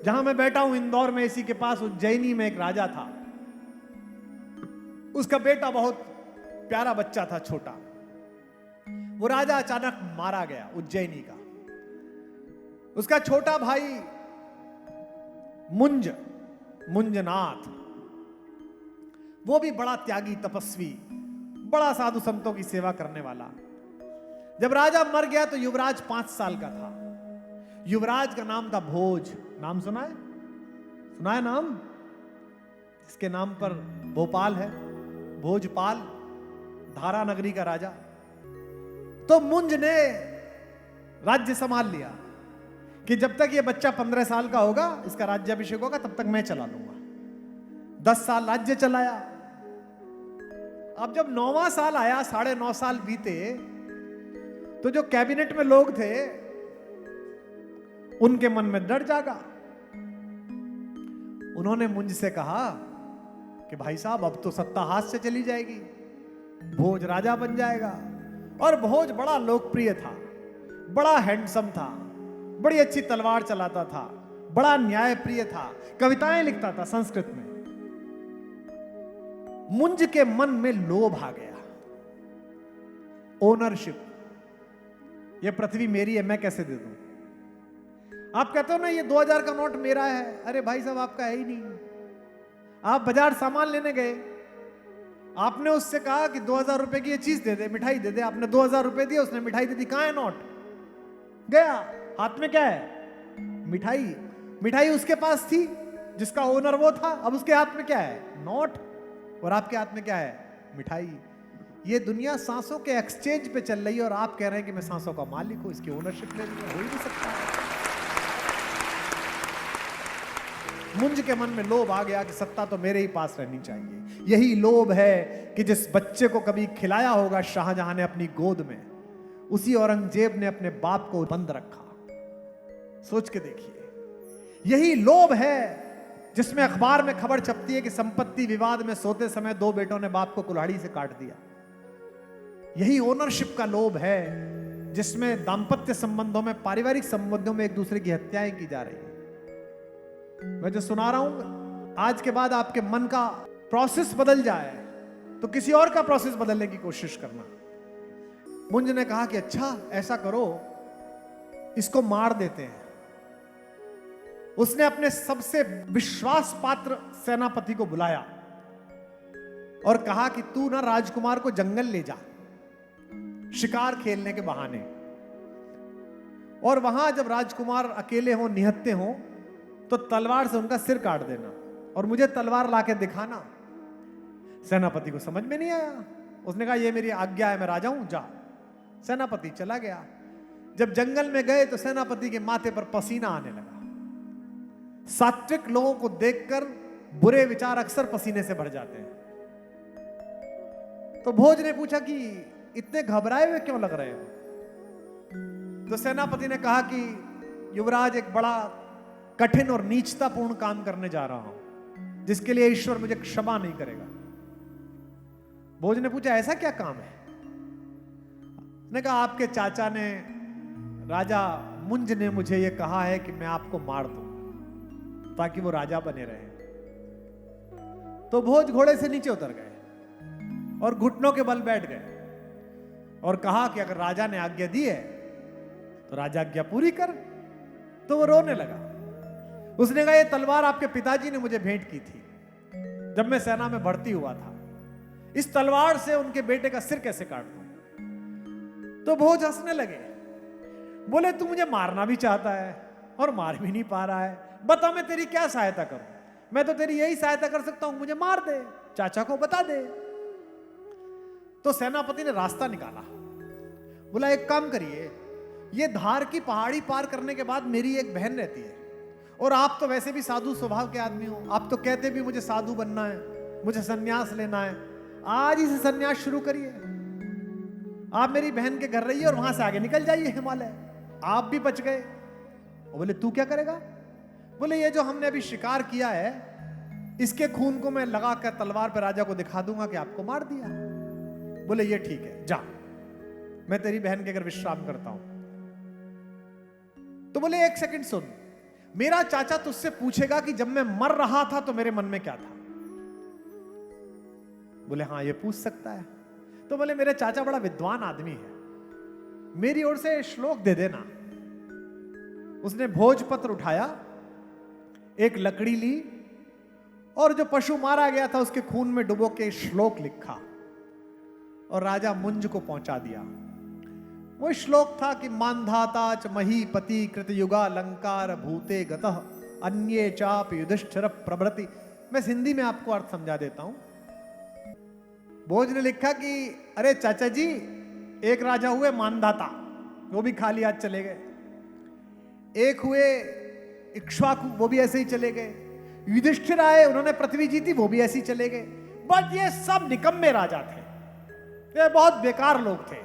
जहां मैं बैठा हूं इंदौर में, इसी के पास उज्जैनी में एक राजा था। उसका बेटा बहुत प्यारा बच्चा था, छोटा। वो राजा अचानक मारा गया, उज्जैनी का। उसका छोटा भाई मुंजनाथ, वो भी बड़ा त्यागी, तपस्वी, बड़ा साधु संतों की सेवा करने वाला। जब राजा मर गया तो युवराज 5 साल का था। युवराज का नाम था भोज। नाम सुना है? सुना है नाम? इसके नाम पर भोपाल है, भोजपाल, धारा नगरी का राजा। तो मुंज ने राज्य संभाल लिया कि जब तक ये बच्चा 15 साल का होगा, इसका राज्याभिषेक होगा, तब तक मैं चला लूंगा। 10 साल राज्य चलाया। अब जब 9वां साल आया, 9.5 साल बीते, तो जो कैबिनेट में लोग थे उनके मन में डर जागा। उन्होंने मुंज से कहा कि भाई साहब, अब तो सत्ता हाथ से चली जाएगी, भोज राजा बन जाएगा। और भोज बड़ा लोकप्रिय था, बड़ा हैंडसम था, बड़ी अच्छी तलवार चलाता था, बड़ा न्यायप्रिय था, कविताएं लिखता था संस्कृत में। मुंज के मन में लोभ आ गया, ओनरशिप। ये पृथ्वी मेरी है, मैं कैसे दे दूं? आप कहते हो ना ये 2000 का नोट मेरा है। अरे भाई साहब, आपका है ही नहीं। आप बाजार सामान लेने गए, आपने उससे कहा कि 2000 रुपए की ये चीज दे दे, मिठाई दे दे। आपने 2000 रुपए दिए, उसने मिठाई दे दी। कहां है नोट? गया। हाथ में क्या है? मिठाई। मिठाई उसके पास थी, जिसका ओनर वो था। अब उसके हाथ में क्या है? नोट। और आपके हाथ में क्या है? मिठाई। ये दुनिया सांसों के एक्सचेंज पे चल रही है, और आप कह रहे हैं कि मैं सांसों का मालिक हूं, इसकी ओनरशिप ले लूंगा। हो ही नहीं सकता। मुंज के मन में लोभ आ गया कि सत्ता तो मेरे ही पास रहनी चाहिए। यही लोभ है कि जिस बच्चे को कभी खिलाया होगा शाहजहां ने अपनी गोद में, उसी औरंगजेब ने अपने बाप को बंद रखा। सोच के देखिए। यही लोभ है जिसमें अखबार में खबर छपती है कि संपत्ति विवाद में सोते समय 2 बेटों ने बाप को कुल्हाड़ी से काट दिया। यही ओनरशिप का लोभ है जिसमें दांपत्य संबंधों में, पारिवारिक संबंधों में एक दूसरे की हत्याएं की जा रही है। मैं जो सुना रहा हूं, आज के बाद आपके मन का प्रोसेस बदल जाए तो किसी और का प्रोसेस बदलने की कोशिश करना। मुंज ने कहा कि अच्छा ऐसा करो, इसको मार देते हैं। उसने अपने सबसे विश्वास पात्र सेनापति को बुलाया और कहा कि तू ना राजकुमार को जंगल ले जा, शिकार खेलने के बहाने। और वहां जब राजकुमार अकेले हों, निहत्ते हों, तो तलवार से उनका सिर काट देना और मुझे तलवार लाके दिखाना। सेनापति को समझ में नहीं आया। उसने कहा ये मेरी आज्ञा है, मैं राजा हूं, जा। सेनापति चला गया। जब जंगल में गए तो सेनापति के माथे पर पसीना आने लगा। सात्विक लोगों को देखकर बुरे विचार अक्सर पसीने से भर जाते हैं। तो भोज ने पूछा कि इतने घबराए हुए क्यों लग रहे हो? तो सेनापति ने कहा कि युवराज, एक बड़ा कठिन और नीचतापूर्ण काम करने जा रहा हूं, जिसके लिए ईश्वर मुझे क्षमा नहीं करेगा। भोज ने पूछा ऐसा क्या काम है? उसने कहा आपके चाचा ने, राजा मुंज ने मुझे यह कहा है कि मैं आपको मार दूं ताकि वो राजा बने रहे। तो भोज घोड़े से नीचे उतर गए और घुटनों के बल बैठ गए और कहा कि अगर राजा ने आज्ञा दी है तो राजा आज्ञा पूरी कर। तो वो रोने लगा। उसने कहा ये तलवार आपके पिताजी ने मुझे भेंट की थी जब मैं सेना में भर्ती हुआ था। इस तलवार से उनके बेटे का सिर कैसे काट दूं? तो भोज हंसने लगे। बोले तू मुझे मारना भी चाहता है और मार भी नहीं पा रहा है, बता मैं तेरी क्या सहायता करूं? मैं तो तेरी यही सहायता कर सकता हूं, मुझे मार दे, चाचा को बता दे। तो सेनापति ने रास्ता निकाला। बोला एक काम करिए, ये धार की पहाड़ी पार करने के बाद मेरी एक बहन रहती है, और आप तो वैसे भी साधु स्वभाव के आदमी हो, आप तो कहते भी मुझे साधु बनना है, मुझे सन्यास लेना है। आज ही से सन्यास शुरू करिए। आप मेरी बहन के घर रहिए और वहां से आगे निकल जाइए हिमालय। आप भी बच गए। बोले तू क्या करेगा? बोले ये जो हमने अभी शिकार किया है, इसके खून को मैं लगाकर तलवार पर राजा को दिखा दूंगा कि आपको मार दिया। बोले ये ठीक है, जा, मैं तेरी बहन के घर विश्राम करता हूं। तो बोले एक सेकंड सुन, मेरा चाचा तुझसे पूछेगा कि जब मैं मर रहा था तो मेरे मन में क्या था। बोले हाँ ये पूछ सकता है। तो बोले मेरे चाचा बड़ा विद्वान आदमी है, मेरी ओर से श्लोक दे देना। उसने भोजपत्र उठाया, एक लकड़ी ली और जो पशु मारा गया था उसके खून में डुबो के श्लोक लिखा और राजा मुंज को पहुंचा दिया। वो श्लोक था कि मानधाता च महीपति कृतयुगा लंकार भूते गतः अन्ये चाप युधिष्ठिर प्रभृति। मैं हिंदी में आपको अर्थ समझा देता हूं। भोज ने लिखा कि अरे चाचा जी, एक राजा हुए मानधाता, वो भी खाली हाथ चले गए। एक हुए इक्ष्वाकु, वो भी ऐसे ही चले गए। युधिष्ठिर आए, उन्होंने पृथ्वी जीती, वो भी ऐसे ही चले गए। बट ये सब निकम्मे राजा थे, ये बहुत बेकार लोग थे,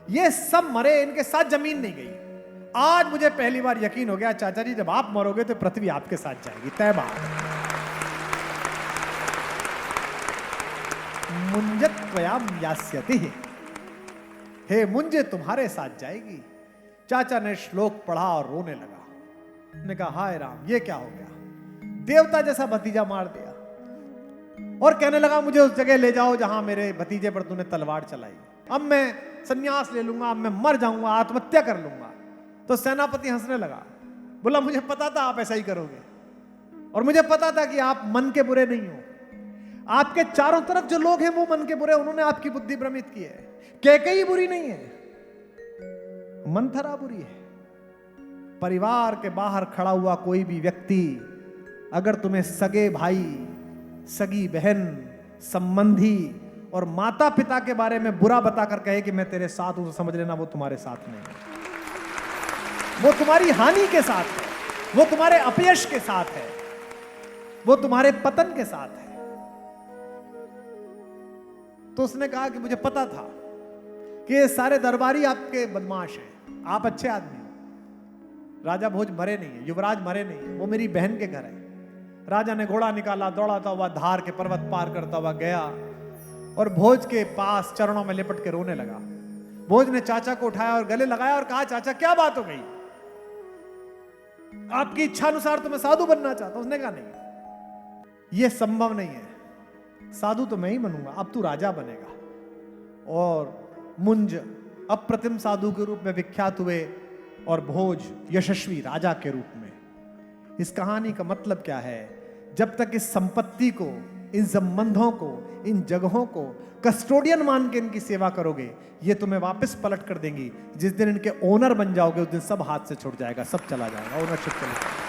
ये सब मरे, इनके साथ जमीन नहीं गई। आज मुझे पहली बार यकीन हो गया चाचा जी, जब आप मरोगे तो पृथ्वी आपके साथ जाएगी, तय बात। मुंजत्वयाम यास्यति, हे मुंजे तुम्हारे साथ जाएगी। चाचा ने श्लोक पढ़ा और रोने लगा। ने कहा हाय राम, ये क्या हो गया, देवता जैसा भतीजा मार दिया। और कहने लगा मुझे उस जगह ले जाओ जहां मेरे भतीजे पर तूने तलवार चलाई। अब मैं संन्यास ले लूंगा, अब मैं मर जाऊंगा, आत्महत्या कर लूंगा। तो सेनापति हंसने लगा, बोला मुझे पता था आप ऐसा ही करोगे, और मुझे पता था कि आप मन के बुरे नहीं हो। आपके चारों तरफ जो लोग हैं वो मन के बुरे, उन्होंने आपकी बुद्धि भ्रमित की है। कैकेयी बुरी नहीं है, मंथरा बुरी है। परिवार के बाहर खड़ा हुआ कोई भी व्यक्ति अगर तुम्हें सगे भाई, सगी बहन, संबंधी और माता पिता के बारे में बुरा बताकर कहे कि मैं तेरे साथ हूं, तो समझ लेना वो तुम्हारे साथ नहीं है, वो तुम्हारी हानि के साथ है, वो तुम्हारे अपयश के साथ है, वो तुम्हारे पतन के साथ है। तो उसने कहा कि मुझे पता था कि ये सारे दरबारी आपके बदमाश हैं, आप अच्छे आदमी हो। राजा भोज मरे नहीं है, युवराज मरे नहीं है, वो मेरी बहन के घर है। राजा ने घोड़ा निकाला, दौड़ाता हुआ धार के पर्वत पार करता हुआ गया और भोज के पास चरणों में लिपट के रोने लगा। भोज ने चाचा को उठाया और गले लगाया और कहा चाचा क्या बात हो गई, आपकी इच्छा अनुसार तो मैं साधु बनना चाहता हूं। उसने कहा नहीं, यह संभव नहीं है, साधु तो मैं ही बनूंगा, अब तू राजा बनेगा। और मुंज अप्रतिम साधु के रूप में विख्यात हुए और भोज यशस्वी राजा के रूप में। इस कहानी का मतलब क्या है, जब तक इस संपत्ति को, इन संबंधों को, इन जगहों को कस्टोडियन मान के इनकी सेवा करोगे, ये तुम्हें वापस पलट कर देंगी। जिस दिन इनके ओनर बन जाओगे उस दिन सब हाथ से छूट जाएगा, सब चला जाएगा, ओनरशिप चला जाएगा।